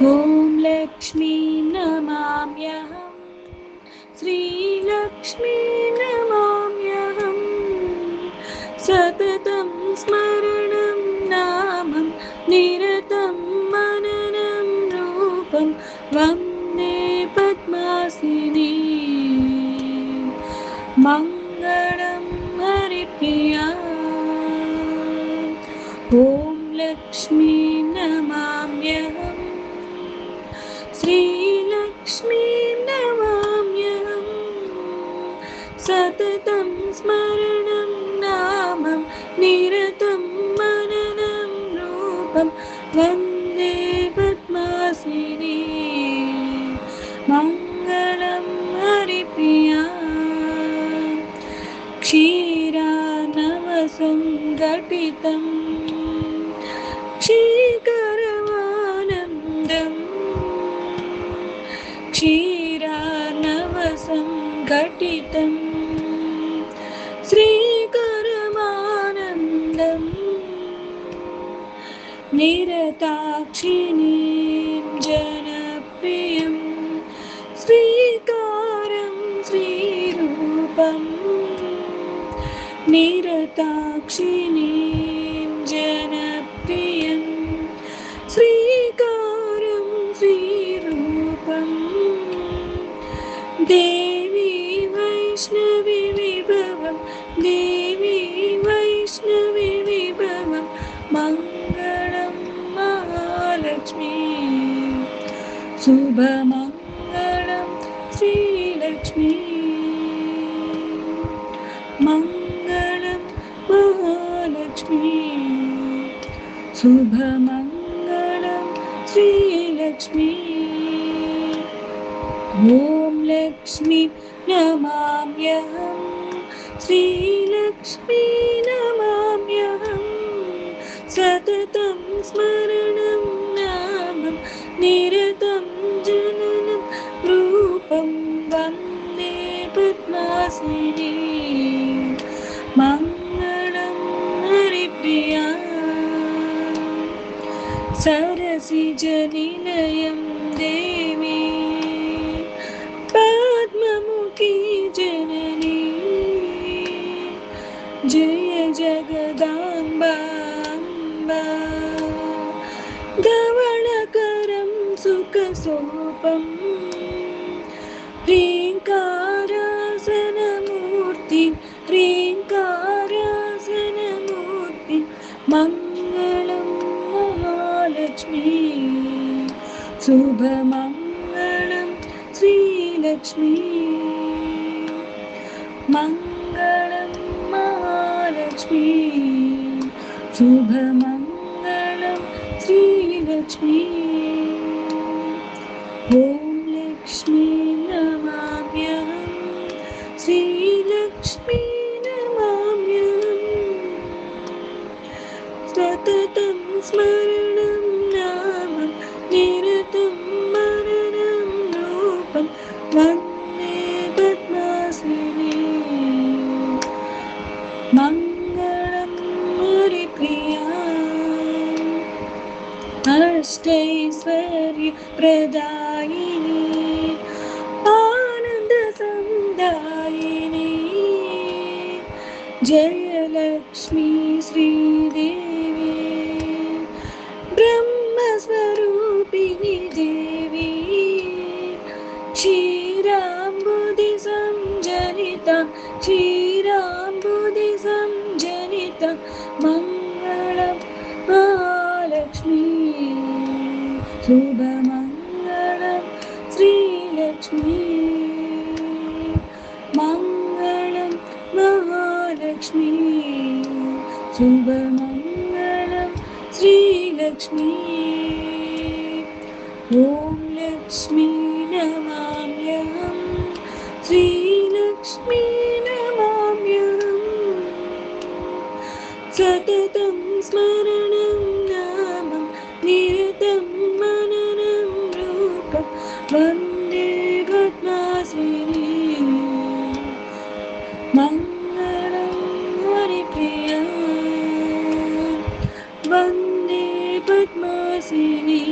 ॐ लक्ष्मी नमाम्यहं श्रीलक्ष्मी नमाम्यहं सततं स्मरणं नामं निरतं मननं रूपं वन्दे पद्मासिनी मङ्गलं हरिप्रिया ॐ लक्ष्मी नमाम्यहं श्रीलक्ष्मी नमाम्यहं सततं स्मरणं नामं निरतं मननं रूपं वन्दे पद्मासिनी मङ्गलं हरिप्रिया क्षीरानवसङ्घटितं क्षीकरमानन्दम् क्षीरानवसङ्घटितं श्रीकरमानन्दम् निरताक्षिणीं जनप्रियं श्रीकारं श्रीरूपम् निरताक्षिणीं जनप्रियं श्रीकारं श्रीरूपम् देवी वैष्णवी विभवं देवी वैष्णवी विभवं मङ्गलं महालक्ष्मी शुभमङ्गलं श्रीलक्ष्मी मङ्गलं महालक्ष्मी शुभमङ्गलं श्रीलक्ष्मी ॐ लक्ष्मी नमाम्यहं श्रीलक्ष्मी नमाम्यहं सततं स्मरणं नामं निरतं जननं रूपं वन्दे पद्मासिनी मङ्गलं हरिप्रिया सरसिजनिलयं देवी पद्ममुखी जननी जय जगदाम्बा अम्बा धवळकरं सुखसोपं ह्रीङ्कारासनमूर्ति ह्रीङ्कारासनमूर्ति मङ्गलं महालक्ष्मी शुभमङ्गलं श्रीलक्ष्मी मङ्गलं महालक्ष्मी शुभमङ्गलं श्रीलक्ष्मी ॐ लक्ष्मी नमाम्यहं श्रीलक्ष्मी नमाम्यहं सततं स्मरणं नामं निरतं मननं रूपं वन्दे पद्मासिनी मङ्गलं हरिप्रिया अष्टैश्वर्यप्रदायिनी आनन्दसंदायिनी जयलक्ष्मी श्रीदेवी ब्रह्मस्वरूपिणी देवी क्षीराम्बुधि संजनिता क्षीराम्बुधि संजनिता मङ्गलं महालक्ष्मी शुभमङ्गलं श्रीलक्ष्मी मङ्गलं महालक्ष्मी शुभमङ्गलं श्रीलक्ष्मी ॐ लक्ष्मी नमाम्यहं श्रीलक्ष्मी नमाम्यहं सततं स्मरणं नामं निरतं मननं रूपं वन्दे पद्मासिनी मङ्गलं हरिप्रिया वन्दे पद्मासिनी